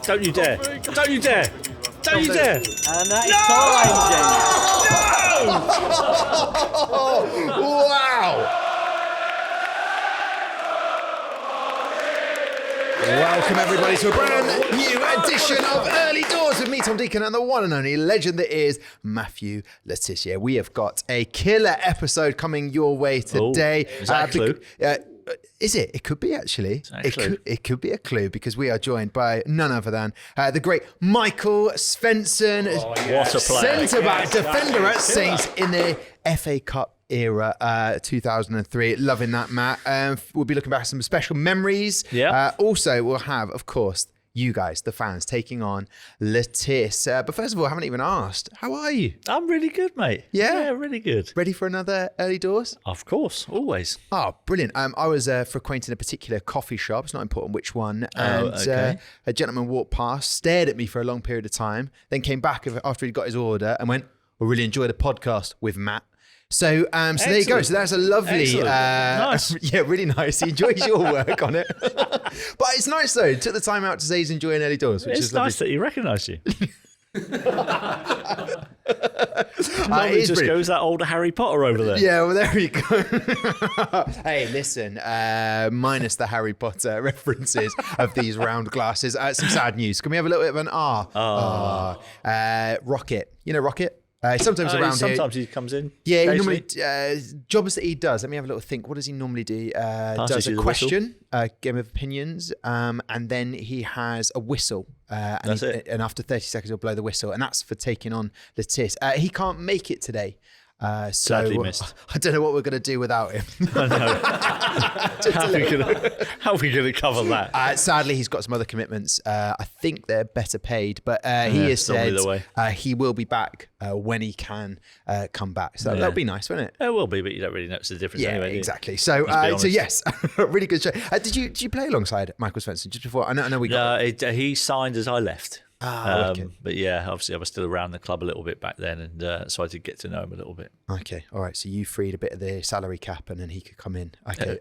Don't you dare. Don't you dare. Don't you dare. And that is time, James. Wow! Welcome everybody to a brand new edition of Early Doors with me, Tom Deacon, and the one and only legend that is Matthew Le Tissier. We have got a killer episode coming your way today. Is that a clue? Is it? It could be, actually. It could be a clue because we are joined by none other than the great Michael Svensson. What a player. Centre-back defender at Saints in the FA Cup era, 2003. Loving that, Matt. We'll be looking back at some special memories. Yeah. Also, we'll have, of course, you guys, the fans, taking on Le Tiss. But first of all, I haven't even asked, how are you? I'm really good, mate. Yeah? Really good. Ready for another Early Doors? Of course, always. Oh, brilliant. I was frequenting a particular coffee shop. It's not important which one. And a gentleman walked past, stared at me for a long period of time, then came back after he got his order and went, I really enjoyed the podcast with Matt. So there you go. So that's a lovely, nice. Yeah, really nice. He enjoys your work on it. But it's nice though. He took the time out to say he's enjoying Early Doors, which is nice that he recognised you. It just goes that old Harry Potter over there. Yeah, well, there you go. Hey, listen, minus the Harry Potter references of these round glasses. Some sad news. Can we have a little bit of an Rocket. You know Rocket? Sometimes he comes in. Yeah, he normally jobs that he does. Let me have a little think. What does he normally do? Does a question, game of opinions, and then he has a whistle. And after 30 seconds, he'll blow the whistle, and that's for taking on Le Tiss. He can't make it today. Sadly missed. I don't know what we're going to do without him. I know. How are we going to cover that? Sadly, he's got some other commitments. I think they're better paid, but he has said he will be back when he can come back. So that'll be nice, won't it? It will be, but you don't really notice the difference anyway. Exactly. So yes, really good show. Did you play alongside Michael Svensson just before? I know we got. He signed as I left. Okay. But yeah, obviously I was still around the club a little bit back then, and so I did get to know him a little bit. Okay, all right. So you freed a bit of the salary cap, and then he could come in. Okay,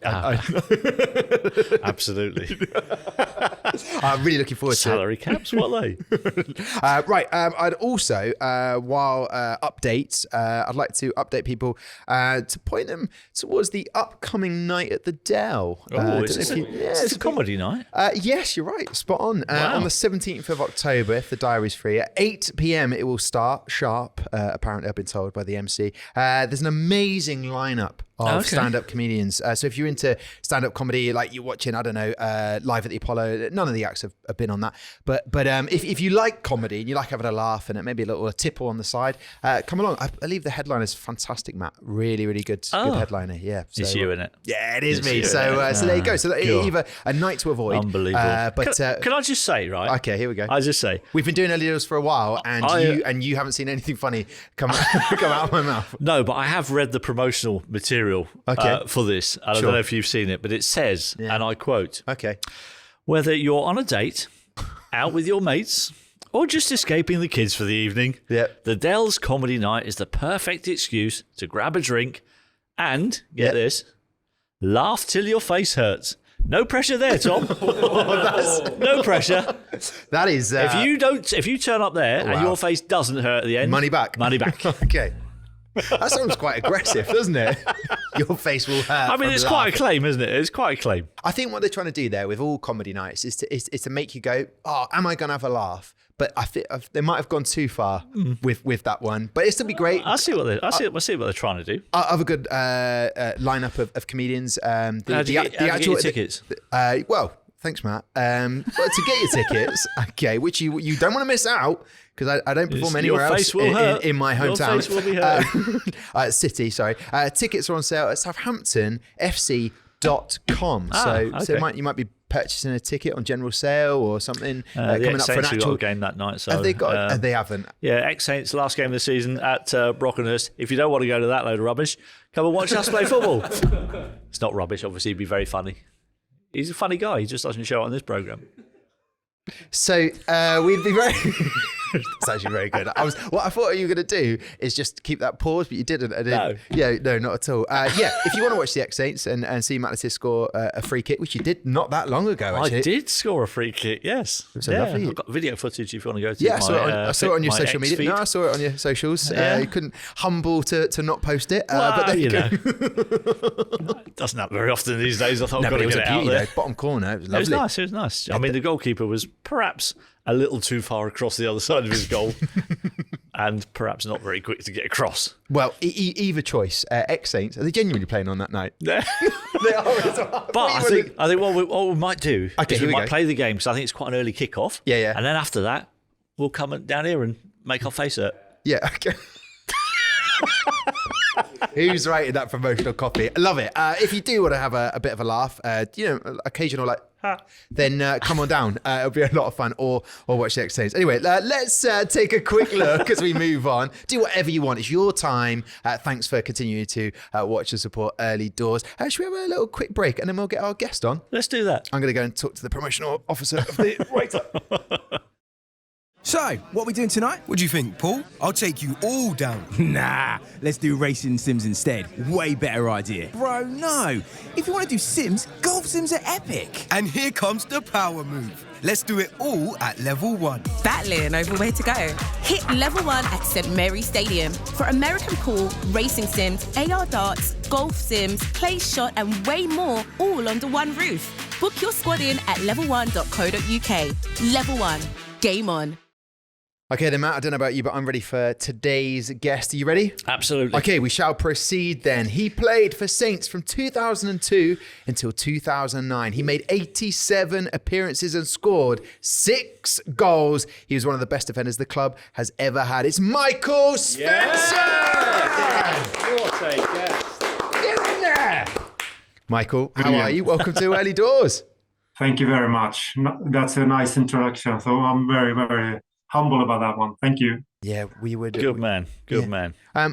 absolutely. I'm really looking forward to salary caps. What are they? Right. I'd also, while updates, I'd like to update people to point them towards the upcoming night at the Dell. It's a comedy night. Yes, you're right. Spot on. On the 17th of October, if the diary's free, at 8 p.m. it will start sharp. Apparently, I've been told by the MC. There's an amazing lineup of stand-up comedians. So if you're into stand-up comedy, like you're watching, I don't know, Live at the Apollo, none of the acts have been on that. But if you like comedy and you like having a laugh and maybe a little tipple on the side, come along. I believe the headline is fantastic, Matt. Really, really good headliner. Yeah. So, it's you, innit? Yeah, it is me. So there you go. So either a night to avoid. Unbelievable. But can I just say, right? Okay, here we go. I'll just say. We've been doing Early Doors for a while, and you haven't seen anything funny come out of my mouth. No, but I have read the promotional material for this. And I don't know if you've seen it, but it says, and I quote, whether you're on a date, out with your mates, or just escaping the kids for the evening, the Dell's comedy night is the perfect excuse to grab a drink and, get this, laugh till your face hurts. No pressure there, Tom. No pressure. That is... If you turn up there and your face doesn't hurt at the end... Money back. Money back. Okay. That sounds quite aggressive, doesn't it? Your face will hurt. I mean, it's quite a claim, isn't it? It's quite a claim. I think what they're trying to do there with all comedy nights is to make you go, oh, am I going to have a laugh? But I think they might have gone too far with that one. But it'll still be great. I see what they're trying to do. I have a good lineup of comedians. How do you get your tickets? Well, thanks, Matt. To get your tickets, which you don't want to miss out, because I don't perform anywhere else in my hometown. Your face will be hurt. City, sorry. Tickets are on sale at southamptonfc.com. So you might be purchasing a ticket on general sale or something coming up for an actual game that night. So have they got? They haven't. Yeah, ex-Saints last game of the season at Brockenhurst. If you don't want to go to that load of rubbish, come and watch us play football. It's not rubbish. Obviously, it'd be very funny. He's a funny guy. He just doesn't show it on this programme. So we'd be very... It's actually very good. What I thought you were going to do is just keep that pause, but you didn't. No. Yeah, no, not at all. If you want to watch the X-Saints and see Matt Letizia score a free kick, which you did not that long ago, actually. I did score a free kick, yes. It was lovely. I've got video footage if you want to go to I saw it on your social media. No, I saw it on your socials. You couldn't humble to not post it. But there you go. It doesn't happen very often these days. I thought I've got to get it out there. Bottom corner. It was lovely. It was nice. I mean, the goalkeeper was perhaps a little too far across the other side of his goal and perhaps not very quick to get across. Well, either choice. X-Saints, are they genuinely playing on that night? They are as well. But I think what we might do is we might play the game, because I think it's quite an early kick-off. Yeah. And then after that, we'll come down here and make our face hurt. Yeah, okay. Who's writing that promotional copy? I love it. If you do want to have a bit of a laugh, occasional then come on down. It'll be a lot of fun, or watch the X-Saints. Anyway, let's take a quick look as we move on. Do whatever you want. It's your time. Thanks for continuing to watch and support Early Doors. Should we have a little quick break and then we'll get our guest on? Let's do that. I'm going to go and talk to the promotional officer of the writer. So, what are we doing tonight? What do you think, Paul? I'll take you all down. Nah, let's do racing sims instead. Way better idea. Bro, no. If you want to do sims, golf sims are epic. And here comes the power move. Let's do it all at level 1. Battling over where to go. Hit level 1 at St Mary's Stadium for American pool, racing sims, AR darts, golf sims, clay shot and way more, all under one roof. Book your squad in at level1.co.uk. Level 1. Game on. Okay then, Matt, I don't know about you, but I'm ready for today's guest. Are you ready? Absolutely. Okay, we shall proceed then. He played for Saints from 2002 until 2009. He made 87 appearances and scored 6 goals. He was one of the best defenders the club has ever had. It's Michael Svensson! What a guest. Get in there! Michael, how are you? Welcome to Early Doors. Thank you very much. That's a nice introduction. So I'm very, very humble about that one. Thank you. Yeah, we would. Good man. What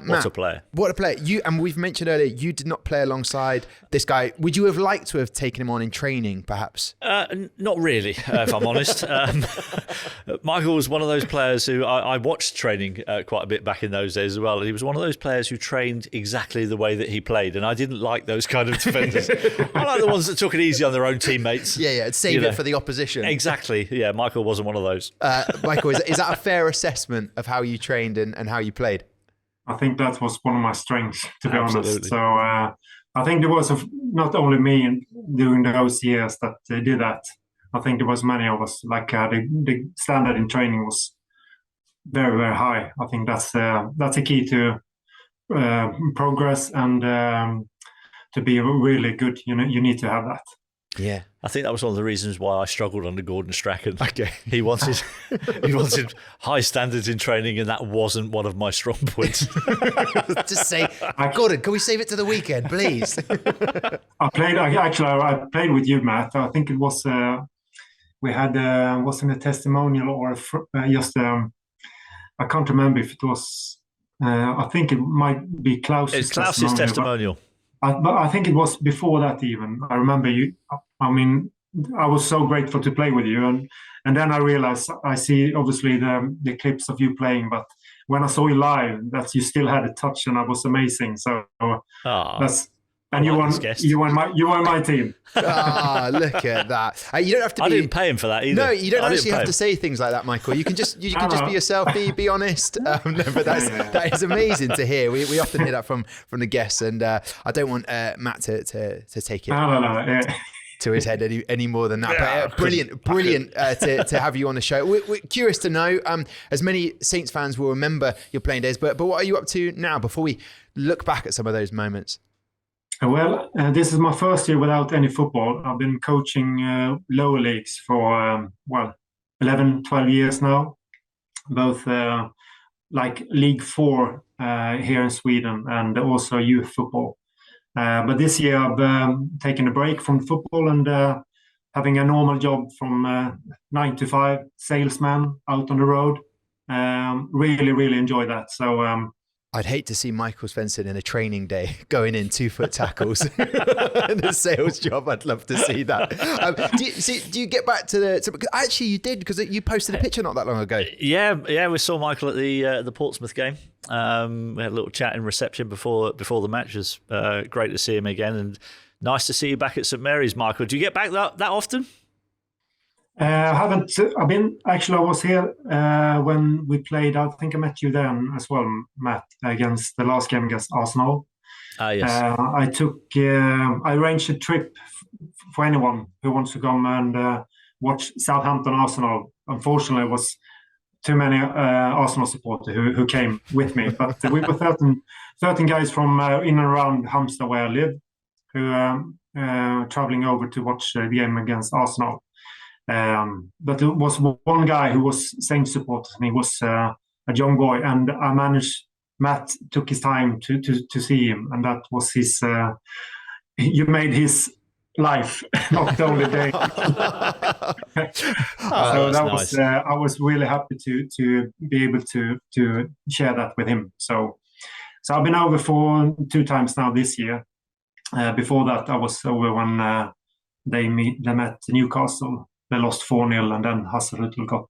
Matt, a player. What a player. And we've mentioned earlier, you did not play alongside this guy. Would you have liked to have taken him on in training, perhaps? Not really, if I'm honest. Michael was one of those players who I watched training quite a bit back in those days as well. And he was one of those players who trained exactly the way that he played. And I didn't like those kind of defenders. I like the ones that took it easy on their own teammates. Yeah, save it for the opposition. Exactly. Yeah, Michael wasn't one of those. Michael, is that a fair assessment of how you trained and how you played? I think that was one of my strengths, to be honest. So I think there was not only me during those years that did that. I think there was many of us. Like the standard in training was very, very high. I think that's a key to progress and to be really good. You need to have that. Yeah, I think that was one of the reasons why I struggled under Gordon Strachan. Okay, he wanted high standards in training, and that wasn't one of my strong points. Just say, Gordon, can we save it to the weekend, please? I played with you, Matt. I think it was we had wasn't a testimonial or just I can't remember if it was. I think it might be Klaus's. It's Klaus's testimonial. But I think it was before that even. I remember you. I mean, I was so grateful to play with you, and then I realized I see obviously the clips of you playing, but when I saw you live, that you still had a touch, and I was amazing. So that's. And you won my team. Look at that! You don't have to. I didn't pay him for that either. No, you don't actually have to say things like that, Michael. You can just be yourself, be honest. No, but that is amazing to hear. We often hear that from the guests, and I don't want Matt to take it to his head any more than that. Yeah, but brilliant to have you on the show. We're curious to know, as many Saints fans will remember your playing days, but what are you up to now? Before we look back at some of those moments. Well, this is my first year without any football. I've been coaching lower leagues for, 11, 12 years now, both like League 4 here in Sweden and also youth football. But this year I've taken a break from football and having a normal job from 9 to 5, salesman out on the road. Really, really enjoy that. So I'd hate to see Michael Svensson in a training day going in 2-foot tackles in a sales job. I'd love to see that. Do you get back to the... Actually, you did, because you posted a picture not that long ago. Yeah, we saw Michael at the Portsmouth game. We had a little chat in reception before the match. It was great to see him again, and nice to see you back at St Mary's, Michael. Do you get back that often? I haven't. I was here when we played. I think I met you then as well, Matt, against the last game against Arsenal. Yes. I arranged a trip for anyone who wants to come and watch Southampton Arsenal. Unfortunately, it was too many Arsenal supporters who came with me. But we were 13 guys from in and around Hampstead, where I live, who traveling over to watch the game against Arsenal. But there was one guy who was same supporter, and he was a young boy, and Matt took his time to see him, and that was his. You made his life, not the only day. So that was nice. I was really happy to be able to share that with him. So I've been over for 2 times now this year. Before that, I was over when they met Newcastle. They lost 4-0, and then Hasselhüttel got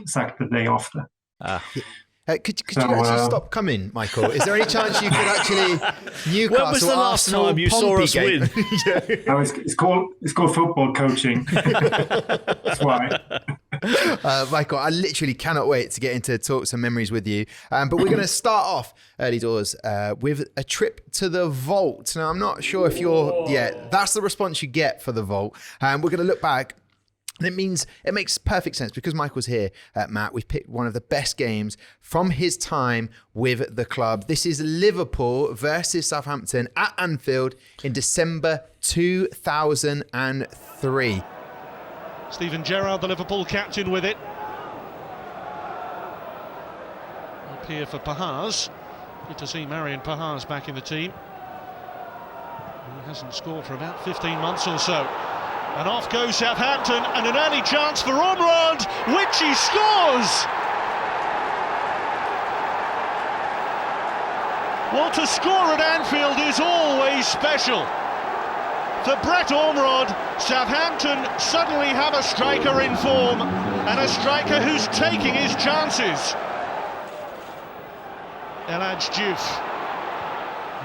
sacked the day after. Could you actually stop coming, Michael? Is there any chance you could actually Newcastle? When was the last time you saw us win? It's called football coaching. That's why. Michael, I literally cannot wait to get into thoughts and memories with you. But we're going to start off early doors with a trip to the Vault. Now, I'm not sure if that's the response you get for the Vault. We're going to look back. And it makes perfect sense because Michael's here, Matt. We've picked one of the best games from his time with the club. This is Liverpool versus Southampton at Anfield in December 2003. Steven Gerrard, the Liverpool captain, with it. Up here for Pahars. Good to see Marion Pahars back in the team. He hasn't scored for about 15 months or so. And off goes Southampton, and an early chance for Ormond, which he scores! Well, to score at Anfield is always special. For Brett Ormond, Southampton suddenly have a striker in form, and a striker who's taking his chances. Elhadj Diouf.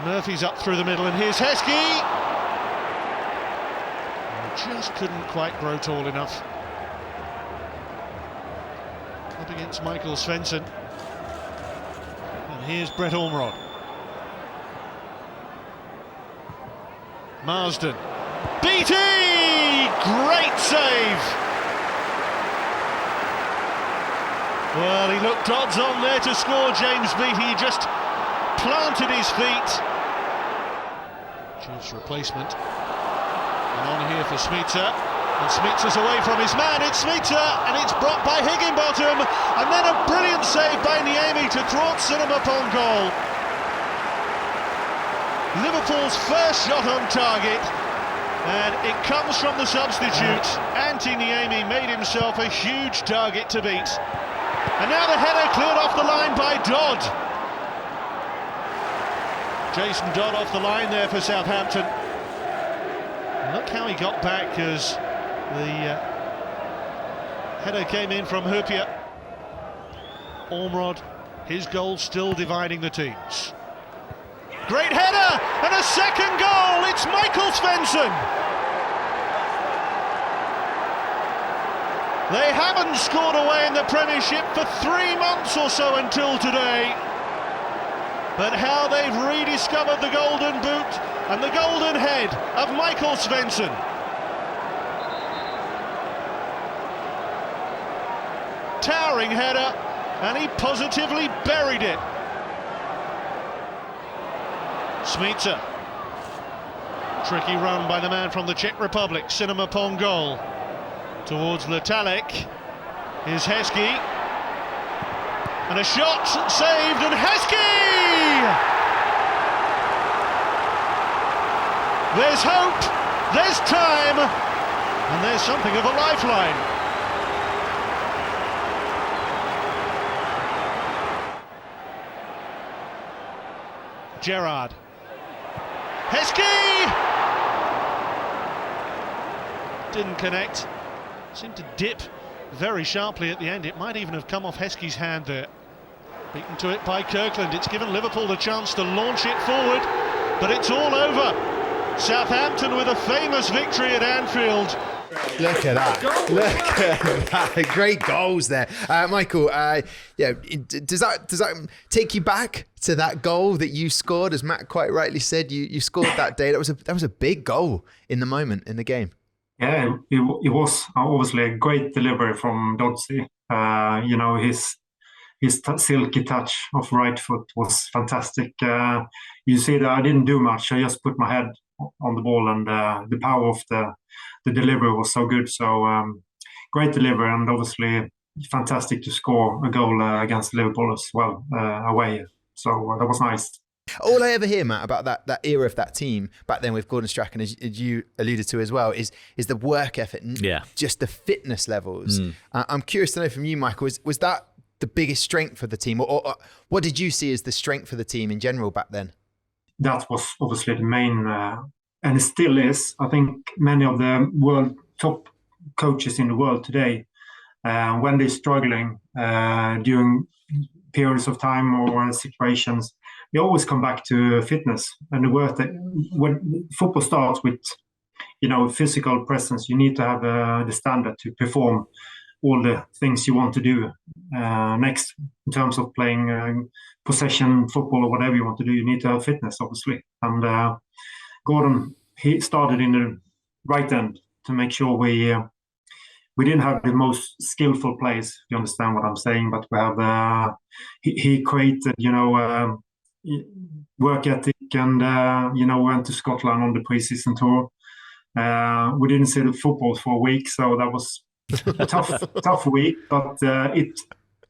Murphy's up through the middle, and here's Heskey. Just couldn't quite grow tall enough. Up against Michael Svensson. And here's Brett Ormond. Marsden. Beattie! Great save! Well, he looked odds on there to score, James Beattie. He just planted his feet. Chief's replacement. And on here for Smeater, and Smeater's away from his man. It's Smeater, and it's blocked by Higginbottom, and then a brilliant save by Niemi to thwart Cinema upon goal. Liverpool's first shot on target, and it comes from the substitute. Antti Niemi made himself a huge target to beat. And now the header cleared off the line by Dodd. Jason Dodd off the line there for Southampton. Look how he got back as the header came in from Hupia. Ormond, his goal still dividing the teams. Great header and a second goal. It's Michael Svensson. They haven't scored away in the Premiership for 3 months or so until today. But how they've rediscovered the golden boot and the golden head of Michael Svensson. Towering header, and he positively buried it. Smeater. Tricky run by the man from the Czech Republic, Cinema Pongol. Towards Letalek. Here's Heskey. And a shot saved, and Heskey! There's hope, there's time, and there's something of a lifeline. Gerrard. Heskey! Didn't connect. Seemed to dip very sharply at the end. It might even have come off Heskey's hand there. Beaten to it by Kirkland. It's given Liverpool the chance to launch it forward, but it's all over. Southampton with a famous victory at Anfield. Look at that. Look at that. Great goals there. Michael, does that take you back to that goal that you scored? As Matt quite rightly said, you scored that day. That was a big goal in the moment in the game. Yeah, it was obviously a great delivery from Dodsey. His silky touch of right foot was fantastic. You see that I didn't do much. I just put my head on the ball, and the power of the delivery was so good. So great delivery, and obviously fantastic to score a goal against Liverpool as well away. So that was nice. All I ever hear, Matt, about that era of that team back then with Gordon Strachan, as you alluded to as well, is the work effort, just the fitness levels. I'm curious to know from you, Michael, was that the biggest strength for the team, or what did you see as the strength for the team in general back then? That was obviously the main, and it still is. I think many of the top coaches in the world today, when they're struggling during periods of time or situations, they always come back to fitness and the work that when football starts with, physical presence. You need to have the standard to perform all the things you want to do next in terms of playing possession football or whatever you want to do. You need to have fitness, obviously. And Gordon, he started in the right end to make sure we didn't have the most skillful players, if you understand what I'm saying, but we have he created, work ethic, and went to Scotland on the pre-season tour. We didn't see the football for a week, so that was a tough week, but it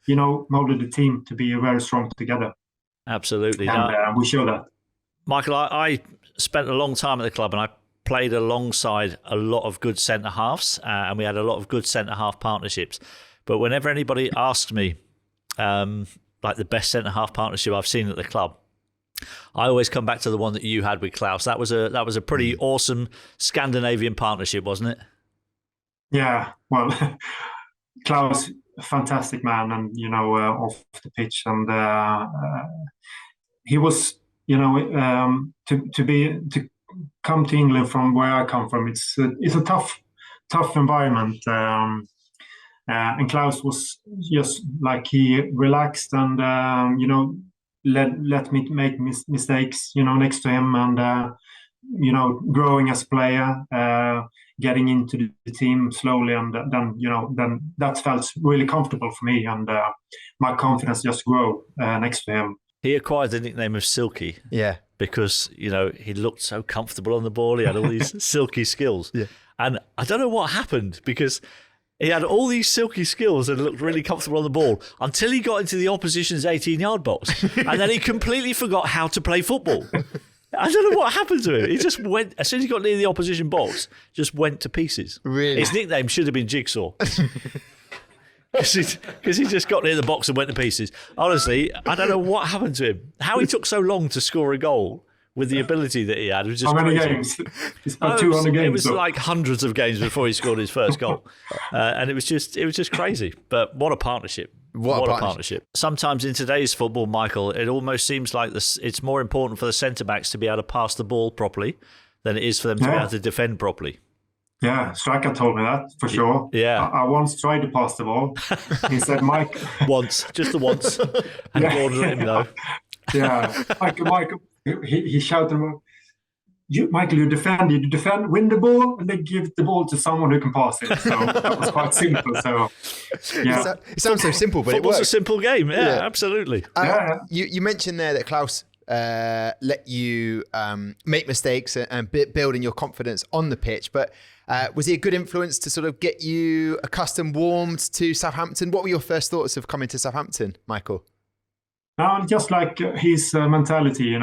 molded the team to be very strong together. Absolutely, and we show that. Michael, I spent a long time at the club, and I played alongside a lot of good centre halves, and we had a lot of good centre half partnerships. But whenever anybody asks me, like the best centre half partnership I've seen at the club, I always come back to the one that you had with Claus. That was a pretty awesome Scandinavian partnership, wasn't it? Yeah, well, Claus, fantastic man, and off the pitch, and he was, to come to England from where I come from. It's a tough environment, and Claus was just like he relaxed and let me make mistakes, next to him, and growing as a player. Getting into the team slowly, and then that felt really comfortable for me, and my confidence just grew next to him. He acquired the nickname of Silky, because he looked so comfortable on the ball. He had all these silky skills, and I don't know what happened, because he had all these silky skills and looked really comfortable on the ball until he got into the opposition's 18-yard box, and then he completely forgot how to play football. I don't know what happened to him. He just went, as soon as he got near the opposition box, just went to pieces. Really? His nickname should have been Jigsaw. Because he just got near the box and went to pieces. Honestly, I don't know what happened to him. How he took so long to score a goal with the ability that he had was just How many crazy. games? He's about 200 games. It was like hundreds of games before he scored his first goal. And it was just crazy. But what a partnership. What a partnership. Sometimes in today's football, Michael, it almost seems like it's more important for the centre-backs to be able to pass the ball properly than it is for them to be able to defend properly. Yeah, Strachan told me that, for sure. Yeah. I once tried to pass the ball. He said, Mike... just the once. And Gordon let him know. Yeah. Michael, he shouted, Michael, you defend, win the ball, and then give the ball to someone who can pass it. So that was quite simple. So, yeah. It sounds so simple, but Football's it works. a simple game. Yeah, absolutely. You mentioned there that Claus let you make mistakes and building your confidence on the pitch, but was he a good influence to sort of get you accustomed, warmed to Southampton? What were your first thoughts of coming to Southampton, Michael? Just like his mentality,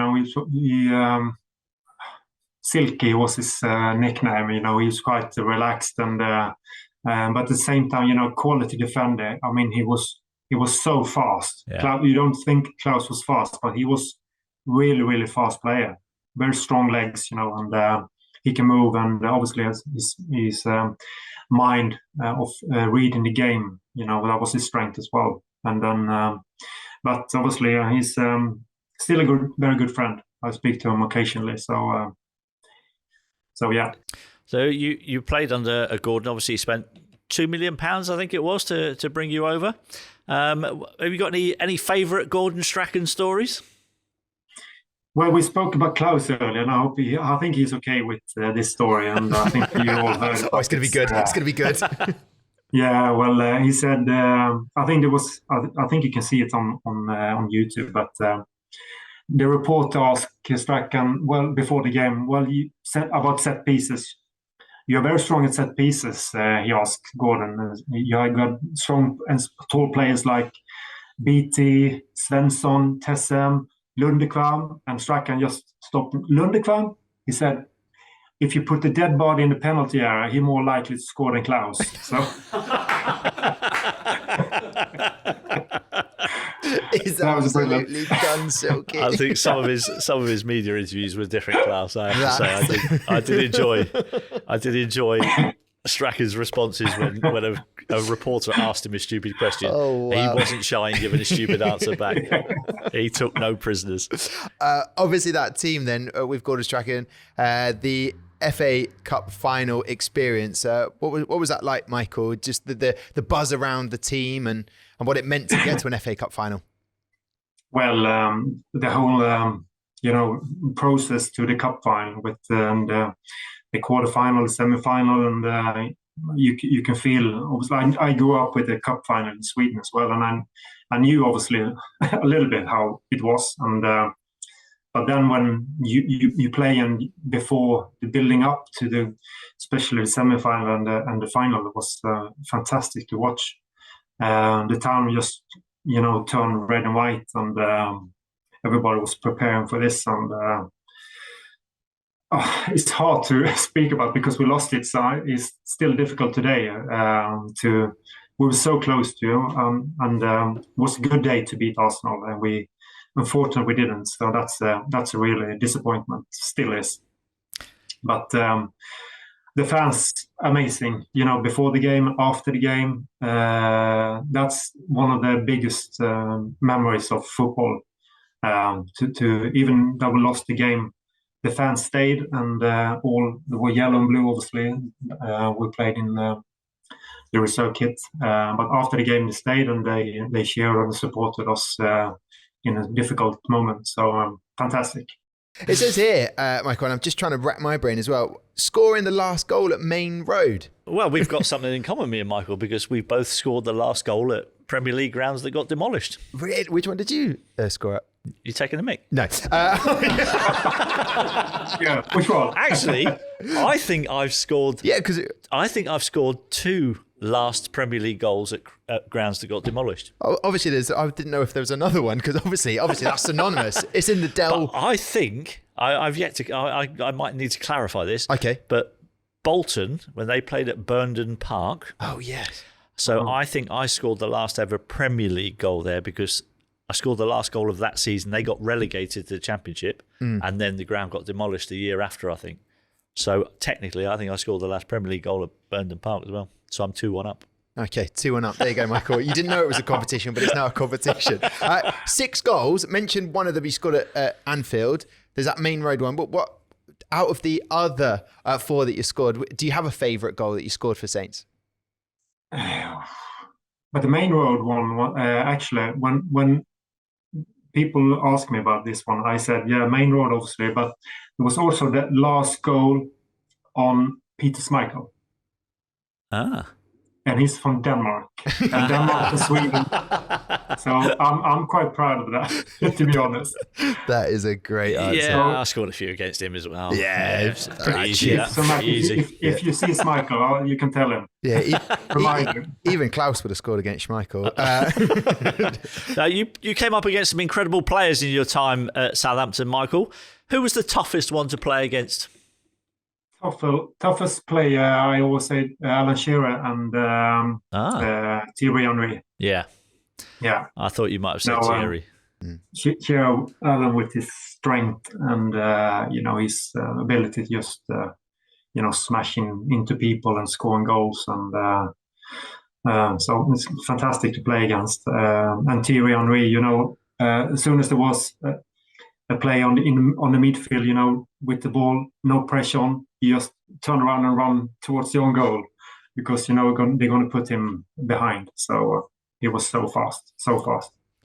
Silky was his nickname. He was quite relaxed, and but at the same time, quality defender. I mean, he was so fast. Yeah. You don't think Claus was fast, but he was really, really fast player. Very strong legs, and he can move, and obviously his mind of reading the game, that was his strength as well. And then, but obviously he's still a very good friend. I speak to him occasionally, so yeah. So you played under Gordon. Obviously, he spent £2 million, I think it was, to bring you over. Have you got any favourite Gordon Strachan stories? Well, we spoke about Claus earlier, and I think he's okay with this story, and I think you all heard it. Oh, it's going to be good. It's going to be good. Yeah, well, he said, I think you can see it on YouTube, but the reporter asked Strachan, before the game, you said about set pieces. You're very strong at set pieces, he asked Gordon. You got strong and tall players like BT, Svensson, Tissier, Lundekvam, and Strachan just stopped. Lundekvam, he said, if you put the dead body in the penalty area, he's more likely to score than Claus. So. Is absolutely done, Silky. I think some of his media interviews were different, Claus. I have to say, I did enjoy Strachan's responses when a reporter asked him a stupid question. Oh, wow. He wasn't shy in giving a stupid answer back. He took no prisoners. Obviously, that team then with Gordon Strachan, the FA Cup final experience. What was that like, Michael? Just the buzz around the team and what it meant to get to an FA Cup final. Well, the whole process to the cup final with the quarterfinal, the semi-final, and you can feel. Obviously, I grew up with the cup final in Sweden as well, and I knew obviously a little bit how it was. And but then when you play and before the building up to especially the semi-final and the final, it was fantastic to watch. The town just turned red and white, and everybody was preparing for this, and it's hard to speak about because we lost it, so it's still difficult today. We were so close to, and it was a good day to beat Arsenal, and we unfortunately we didn't. So that's a really disappointment, still is. But the fans, amazing. Before the game, after the game, that's one of the biggest memories of football. To even though we lost the game, the fans stayed, and all were yellow and blue. Obviously, we played in the reserve kit, but after the game, they stayed and they cheered and supported us in a difficult moment. So fantastic. It says here, Michael, and I'm just trying to wrap my brain as well, scoring the last goal at Main Road. Well, we've got something in common, me and Michael, because we both scored the last goal at Premier League grounds that got demolished. Which one did you score at? You taking the mic? No. Yeah, which one? Actually, I think I've scored. Yeah, because I think I've scored 2 last Premier League goals at grounds that got demolished. Obviously, I didn't know if there was another one because obviously that's synonymous. It's in the Dell. But I think I've yet to. I might need to clarify this. Okay. But Bolton, when they played at Burnden Park. Oh yes. So I think I scored the last ever Premier League goal there because I scored the last goal of that season. They got relegated to the Championship, and then the ground got demolished the year after, I think. So technically, I think I scored the last Premier League goal at Burnden Park as well. So I'm 2-1 up. Okay, 2-1 up. There you go, Michael. You didn't know it was a competition, but it's now a competition. 6 goals. Mentioned one of them you scored at Anfield. There's that Main Road one. But what out of the other 4 that you scored, do you have a favourite goal that you scored for Saints? But the Main Road one, actually, when people ask me about this one, I said, yeah, Main Road, obviously, but there was also that last goal on Peter Schmeichel. Ah. And he's from Denmark. And Denmark and Sweden. So I'm quite proud of that, to be honest. That is a great answer. Yeah, I scored a few against him as well. Yeah, it's pretty easy. If you see Schmeichel, you can tell him. Yeah, even Claus would have scored against Schmeichel. Now, you came up against some incredible players in your time at Southampton, Michael. Who was the toughest one to play against? Toughest player, I always say Alan Shearer and Thierry Henry. Yeah. Yeah. I thought you might have said Thierry. cheer Alan with his strength and his ability to just smashing into people and scoring goals, and so it's fantastic to play against. And Thierry Henry, as soon as there was a play on the midfield, with the ball, no pressure on, you just turn around and run towards the own goal, because they're going to put him behind. So he was so fast.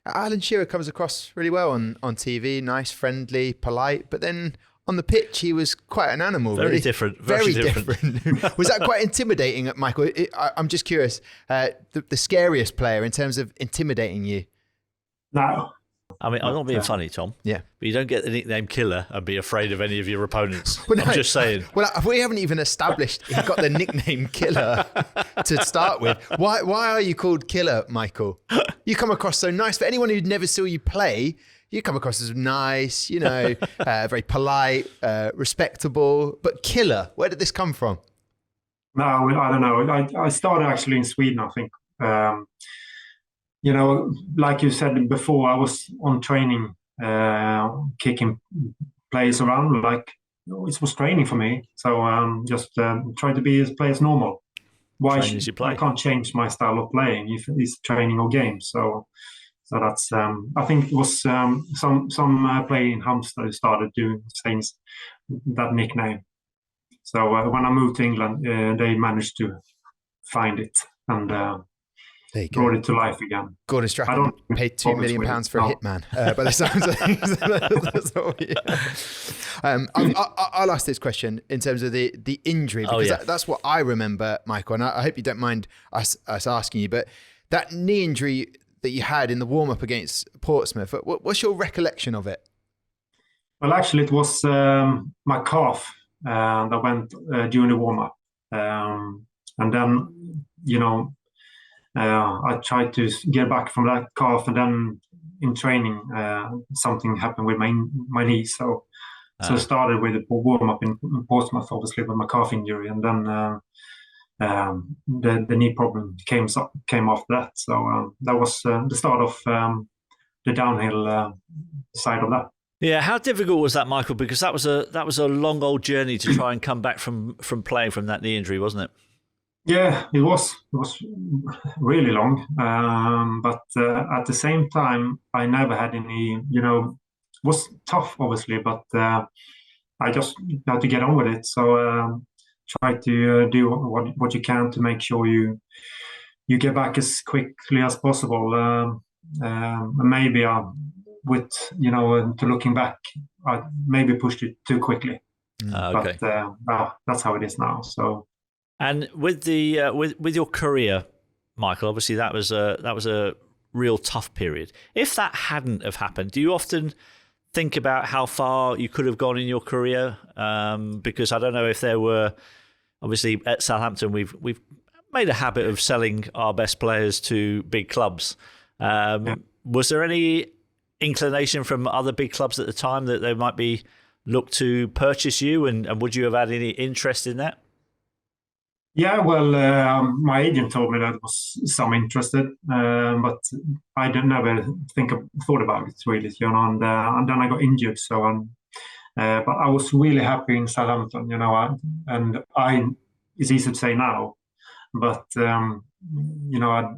Alan Shearer comes across really well on TV, nice, friendly, polite, but then on the pitch he was quite an animal. Very different. Very different. Was that quite intimidating, Michael? I'm just curious, the scariest player in terms of intimidating you? No. I mean, I'm not being funny, Tom. Yeah. But you don't get the nickname Killer and be afraid of any of your opponents. Well, no, I'm just saying. Well, we haven't even established he got the nickname Killer to start with. Why are you called Killer, Michael? You come across so nice. For anyone who never saw you play, you come across as nice, very polite, respectable. But Killer, where did this come from? No, I don't know. I started actually in Sweden, I think. Like you said before, I was on training, kicking players around. Like, it was training for me. So just try to be play as normal. Why I can't change my style of playing if it's training or games. So that's I think it was some player in Halmstad who started saying that nickname. So when I moved to England, they managed to find it and brought it to life again. Gordon Strachan paid £2 million for a hitman. By the sounds of things, that's all. I'll ask this question in terms of the injury, because that's what I remember, Michael. And I hope you don't mind us asking you, but that knee injury that you had in the warm up against Portsmouth, what's your recollection of it? Well, actually, it was my calf that went during the warm up, and then I tried to get back from that calf, and then in training, something happened with my knee. So I started with a warm up in Portsmouth, obviously with my calf injury, and then the knee problem came after that. So that was the start of the downhill side of that. Yeah, how difficult was that, Michael? Because that was a long old journey to try and come back from playing from that knee injury, wasn't it? Yeah, it was really long, but at the same time, I never had any. It was tough, obviously, but I just had to get on with it. So try to do what you can to make sure you get back as quickly as possible. Maybe with to looking back, I maybe pushed it too quickly. Okay. But that's how it is now. So. And with the with your career, Michael, obviously that was a real tough period. If that hadn't have happened, do you often think about how far you could have gone in your career? Because I don't know if there were, obviously at Southampton, we've made a habit of selling our best players to big clubs. Was there any inclination from other big clubs at the time that they might be look to purchase you, and would you have had any interest in that? Yeah, well, my agent told me that there was some interested, but I never thought about it really, and then I got injured. So, but I was really happy in Southampton, it's easy to say now, but I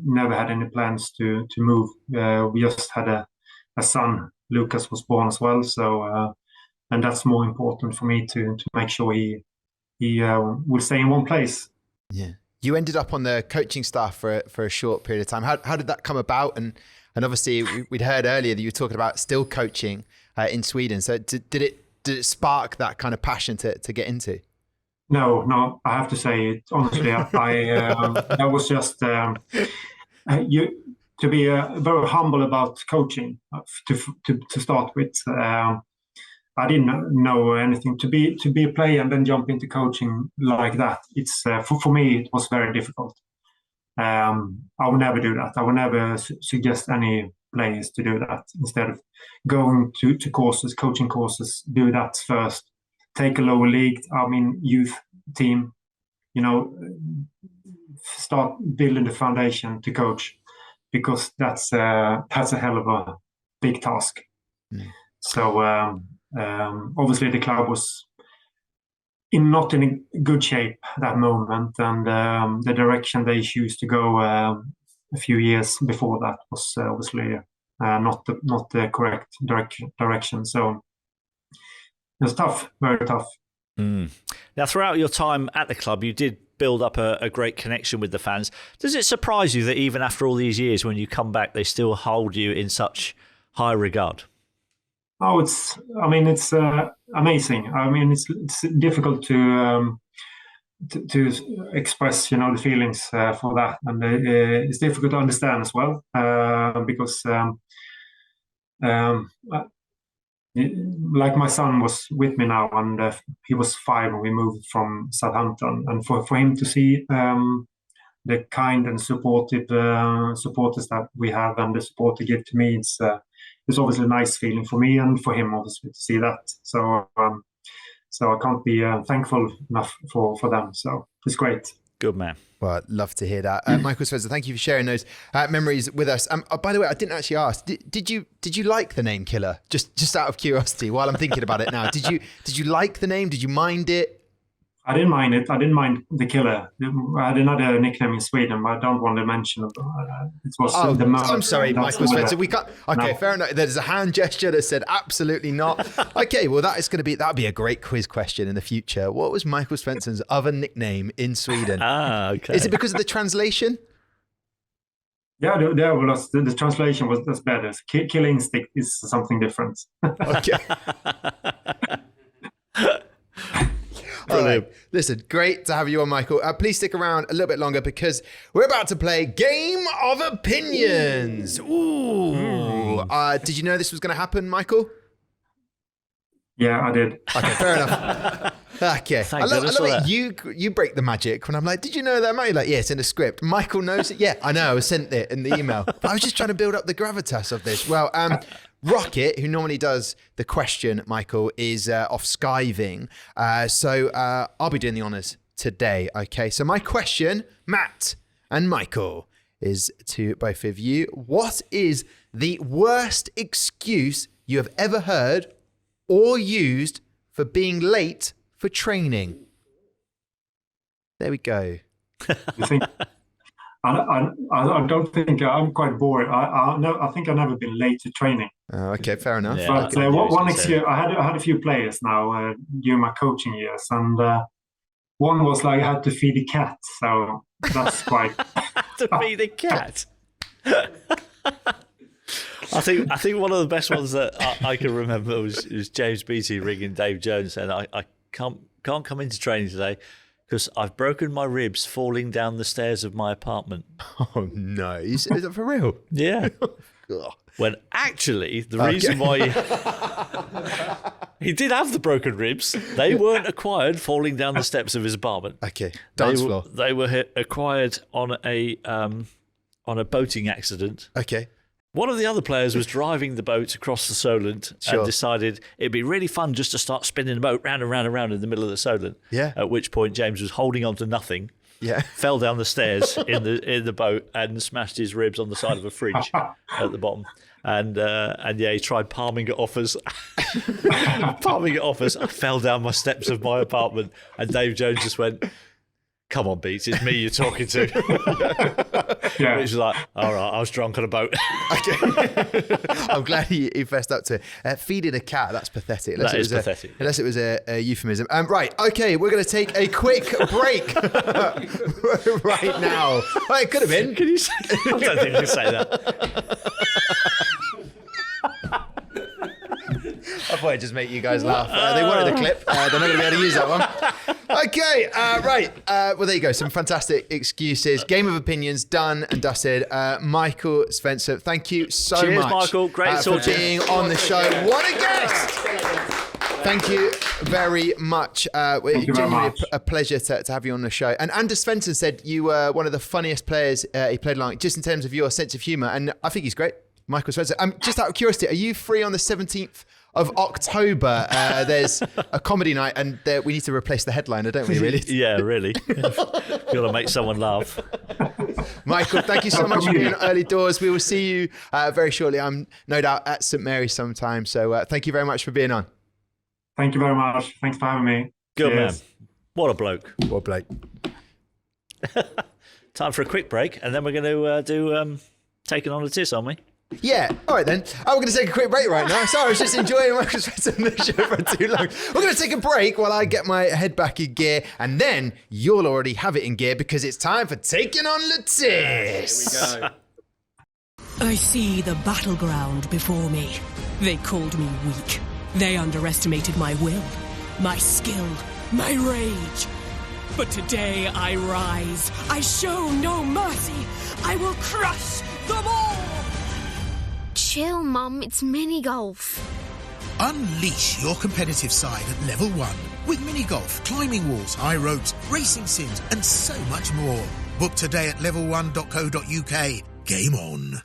never had any plans to move. We just had a son, Lucas was born as well, so and that's more important for me to make sure he will stay in one place. Yeah, you ended up on the coaching staff for a short period of time. How did that come about? And obviously we'd heard earlier that you were talking about still coaching in Sweden. So did it spark that kind of passion to get into? No, I have to say it honestly. I was just to be very humble about coaching to start with. I didn't know anything. To be a player and then jump into coaching like that, it's for me it was very difficult. I would never do that. I would never suggest any players to do that. Instead of going to courses, coaching courses, do that first. Take a lower league, youth team. Start building the foundation to coach, because that's a hell of big task. So obviously the club was not in a good shape at that moment, and the direction they chose to go a few years before that was obviously not the correct direction. So it was tough, very tough. Now, throughout your time at the club, you did build up a great connection with the fans. Does it surprise you that even after all these years, when you come back, they still hold you in such high regard? Oh, it's amazing. I mean, it's difficult to express, the feelings for that, and it's difficult to understand as well because, like my son was with me now, and he was 5 when we moved from Southampton, and for him to see the kind and supportive supporters that we have and the support they give to me, it's obviously a nice feeling for me and for him, obviously, to see that. So I can't be thankful enough for them. So it's great. Good man. Well, I'd love to hear that. Michael Svensson, thank you for sharing those memories with us. By the way, I didn't actually ask, did you like the name Killer? Just out of curiosity, while I'm thinking about it now. Did you like the name? Did you mind it? I didn't mind it. I didn't mind the Killer. I had another nickname in Sweden, but I don't want to mention it. It was I'm sorry, Michael Svensson. We can't. Okay, fair enough. There's a hand gesture that said absolutely not. Okay, well that'll be a great quiz question in the future. What was Michael Svensson's other nickname in Sweden? Okay. Is it because of the translation? Yeah, the translation was better. Kill instinct is something different. Okay. All right. Listen, great to have you on, Michael. Please stick around a little bit longer because we're about to play Game of Opinions. Ooh. Did you know this was going to happen, Michael? Yeah, I did. Okay, fair enough. Okay. I love it. You break the magic when I'm like, did you know that, mate? You're like, yeah, it's in the script. Michael knows it. Yeah, I know. I was sent it in the email. But I was just trying to build up the gravitas of this. Well, Rocket, who normally does the question, Michael, is off skiving. So I'll be doing the honours today. Okay, so my question, Matt and Michael, is to both of you. What is the worst excuse you have ever heard or used for being late for training? There we go. I don't think I'm quite bored. I think I've never been late to training. Okay, fair enough. Yeah, but one excuse, I had a few players now during my coaching years, and one was like I had to feed the cat. So that's quite to feed the cat. I think one of the best ones that I can remember was James Beattie ringing Dave Jones saying I can't come into training today because I've broken my ribs falling down the stairs of my apartment. Oh no, is that for real? Yeah. When actually the reason why he did have the broken ribs, they weren't acquired falling down the steps of his apartment. Okay, dance floor. They were acquired on a boating accident. Okay. One of the other players was driving the boat across the Solent and decided it'd be really fun just to start spinning the boat round and round and round in the middle of the Solent. Yeah. At which point James was holding on to nothing. Yeah. Fell down the stairs in the boat and smashed his ribs on the side of a fridge at the bottom. And he tried palming it off us. I fell down my steps of my apartment, and Dave Jones just went, "Come on, Beats, it's me you're talking to." Yeah. Which was like, all right, I was drunk on a boat. Okay. I'm glad he fessed up to it. Feeding a cat, that's pathetic. That is pathetic. Unless it was a euphemism. Right, okay, we're going to take a quick break right now. Well, it could have been. Can you say I don't think you can say that. I thought I'd just make you guys laugh. They wanted the clip. They're not going to be able to use that one. Okay, right. Well, there you go. Some fantastic excuses. Game of Opinions done and dusted. Michael Svensson, thank you so much. Cheers, Michael. Great for being on the show. What a guest! Thank you very much. Thank you very much. A pleasure to have you on the show. And Anders Svensson said you were one of the funniest players he played along, just in terms of your sense of humour. And I think he's great. Michael Svensson. Just out of curiosity, are you free on the 17th of October? There's a comedy night, and we need to replace the headliner, don't we, really? Yeah, really. You got to make someone laugh. Michael, thank you so much for being early doors. We will see you very shortly. I'm no doubt at St Mary's sometime. So thank you very much for being on. Thank you very much. Thanks for having me. Good man. What a bloke. What a bloke. Time for a quick break, and then we're going to do Taking on the Tiss, aren't we? Yeah, all right then. We're going to take a quick break right now. Sorry, I was just enjoying Michael Svensson the show for too long. We're going to take a break while I get my head back in gear, and then you'll already have it in gear because it's time for Taking on the Tiss. Here we go. I see the battleground before me. They called me weak. They underestimated my will, my skill, my rage. But today I rise. I show no mercy. I will crush them all. Chill, Mum. It's mini-golf. Unleash your competitive side at level 1 with mini-golf, climbing walls, high ropes, racing sims, and so much more. Book today at level1.co.uk. Game on.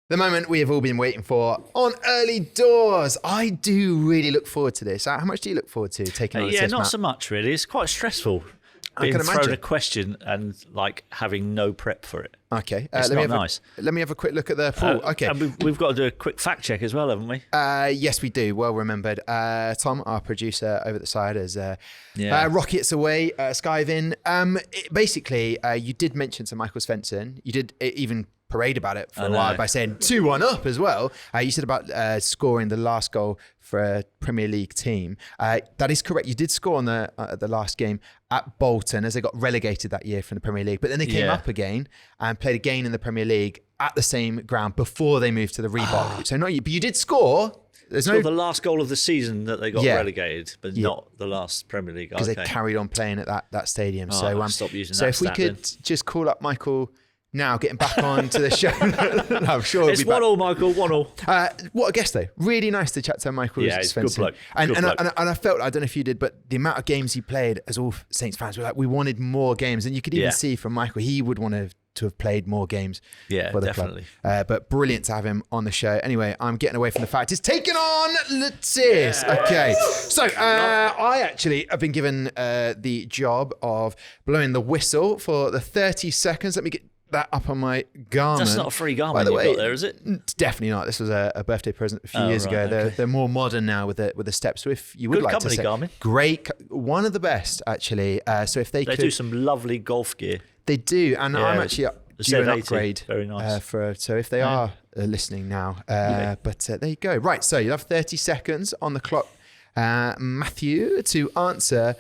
The moment we have all been waiting for on Early Doors. I do really look forward to this. How much do you look forward to taking on the test, not Matt? so much really. It's quite stressful. Being thrown a question and like having no prep for it. Okay, it's not nice. Let me have a quick look at the pool. Okay, and we've got to do a quick fact check as well, haven't we? Yes, we do. Well remembered. Tom, our producer over the side, is rockets away, skiving. Basically, you did mention to Michael Svensson. You did even parade about it for a while by saying 2-1 up as well. You said about scoring the last goal for a Premier League team. That is correct. You did score on the last game at Bolton as they got relegated that year from the Premier League. But then they came up again and played again in the Premier League at the same ground before they moved to the Reebok. So not you, but you did score. There's the last goal of the season that they got relegated, but not the last Premier League. Because they carried on playing at that stadium. So stop using so that if we could just call up Michael now, getting back on to the show. I'm sure it's 1-1, Michael, 1-1. What a guest, though. Really nice to chat to Michael Svensson. Good bloke. And I felt, I don't know if you did, but the amount of games he played, as all Saints fans were like, we wanted more games. And you could even see from Michael, he would want to have played more games for the definitely. Club. But brilliant to have him on the show. Anyway, I'm getting away from the fact. It's taking on Lettice. Okay. So I actually have been given the job of blowing the whistle for the 30 seconds. Let me get that up on my garment. That's not a free garment by the way, got there, is it? It's definitely not. This was a birthday present a few years ago. They're more modern now with the steps. So if you would like to say, Garmin. Great, one of the best actually. So if they do some lovely golf gear. They do, and I'm actually due an upgrade. Very nice. So if they are listening now, but there you go. Right, so you have 30 seconds on the clock, Matthew, to answer.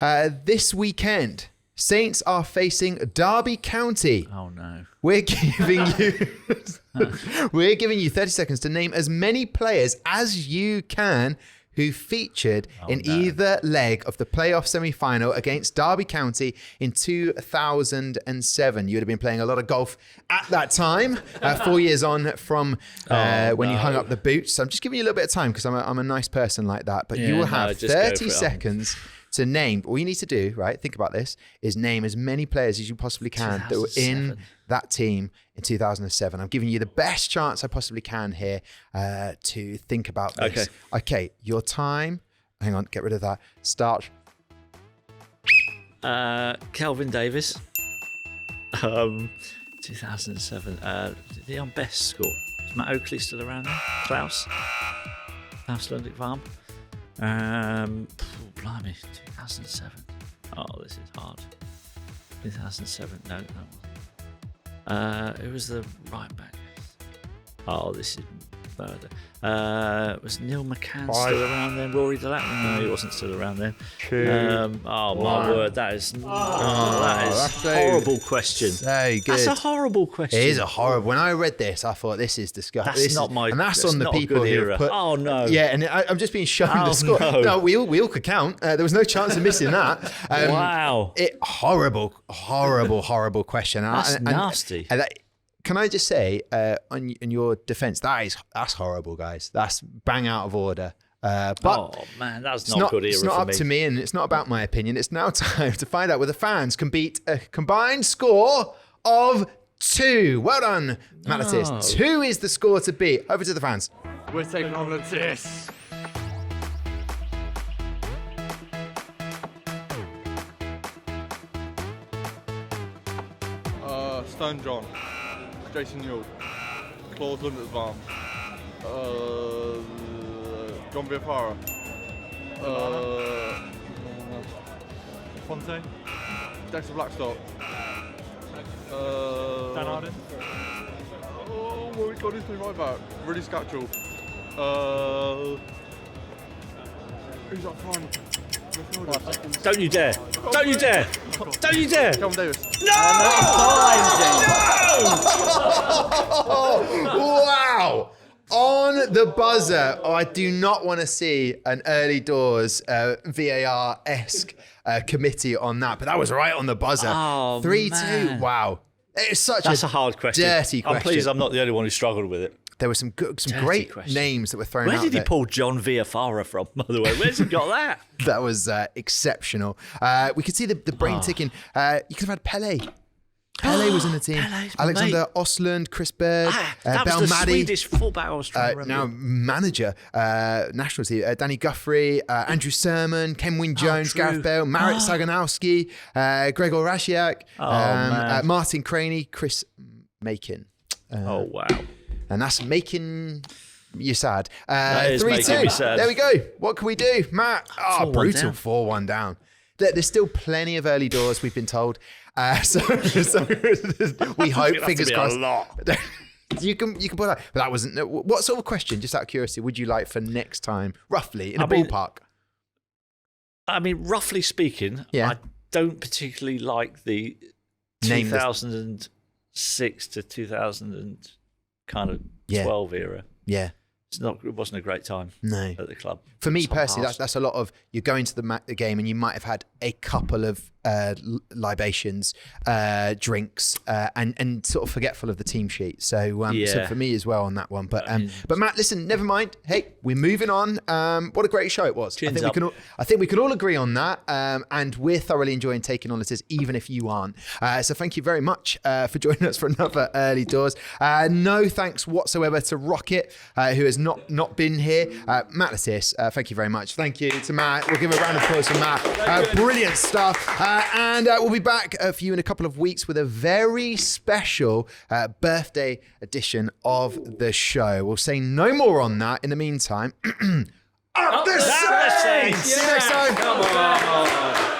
This weekend, Saints are facing Derby County. Oh no! We're giving you 30 seconds to name as many players as you can who featured in either leg of the playoff semi-final against Derby County in 2007. You would have been playing a lot of golf at that time, 4 years on from when you hung up the boots. So I'm just giving you a little bit of time because I'm a nice person like that. But you will have 30 seconds to name. All you need to do, right, think about this, is name as many players as you possibly can that were in that team in 2007. I'm giving you the best chance I possibly can here to think about this. Okay, your time, hang on, get rid of that, start. Kelvin Davis, 2007, did he on best score? Is Matt Oakley still around there? Claus Lundekvam. Blimey, 2007. Oh, this is hard. 2007. No, that wasn't. Who was the right back? Oh, this is murder. Was Neil McCann still around then? Rory Delapman? No, he wasn't still around then. My word, that is a horrible question. So good. That's a horrible question. It is a horrible. When I read this, I thought this is disgusting. That's not my. And that's on the people who put. Oh no. Yeah, and I'm just being shown the score. No, we all could count. There was no chance of missing that. Wow. Horrible question. That's nasty. Can I just say, in your defence, that's horrible, guys. That's bang out of order. But oh man, that's not good. It's not up to me, and it's not about my opinion. It's now time to find out whether the fans can beat a combined score of 2. Well done, Mattis. 2 is the score to beat. Over to the fans. We're taking on Lettice. St John, Jason Yule, Claus Lundekvam, John Viafara, Fonte, Dexter Blackstock, Dan Arden. Oh my God, he's playing right back. Really Scatchell. Who's that from? Don't you dare! Don't you dare! Don't you dare! Calvin Davis. No! Wow! On the buzzer. Oh, I do not want to see an early doors VAR-esque committee on that, but that was right on the buzzer. 3-2. Wow. It's That's a hard question. Dirty question. I'm pleased I'm not the only one who struggled with it. There were some great names that were thrown out. Where did he pull John Viafara from, by the way? Where's he got that? That was exceptional. We could see the brain ticking. You could have had Pele. Pele was in the team. Alexander Oslund, Chris Bird, that was the Swedish fullback I was trying to remember. Now manager, national team, Danny Guthrie, Andrew Sermon, Ken Wynne-Jones, Gareth Bale, Marit Saganowski, Gregor Rasiak, Martin Craney, Chris Makin. Oh, wow. And that's making you sad. That is 3-2. making me sad. There we go. What can we do, Matt? Oh, brutal 4-1 down. There's still plenty of early doors, we've been told. So we hope, fingers crossed. A lot. You can put that. But that wasn't. What sort of question, just out of curiosity, would you like for next time, roughly, in a ballpark? I mean, roughly speaking, I don't particularly like the 2006 to 2012 era. Yeah. It wasn't a great time at the club. For me personally, that's a lot of, you're going to the game and you might have had a couple of libations, drinks, and sort of forgetful of the team sheet. So for me as well on that one. But Matt, listen, never mind. Hey, we're moving on. What a great show it was. I think we can all agree on that. And we're thoroughly enjoying taking on this, even if you aren't. So thank you very much for joining us for another Early Doors. No thanks whatsoever to Rocket, who has not been here. Matt Lattis, thank you very much. Thank you to Matt. We'll give a round of applause for Matt. Brilliant stuff. And we'll be back for you in a couple of weeks with a very special birthday edition of the show. We'll say no more on that. In the meantime, up the Saints! See you next time. Come on.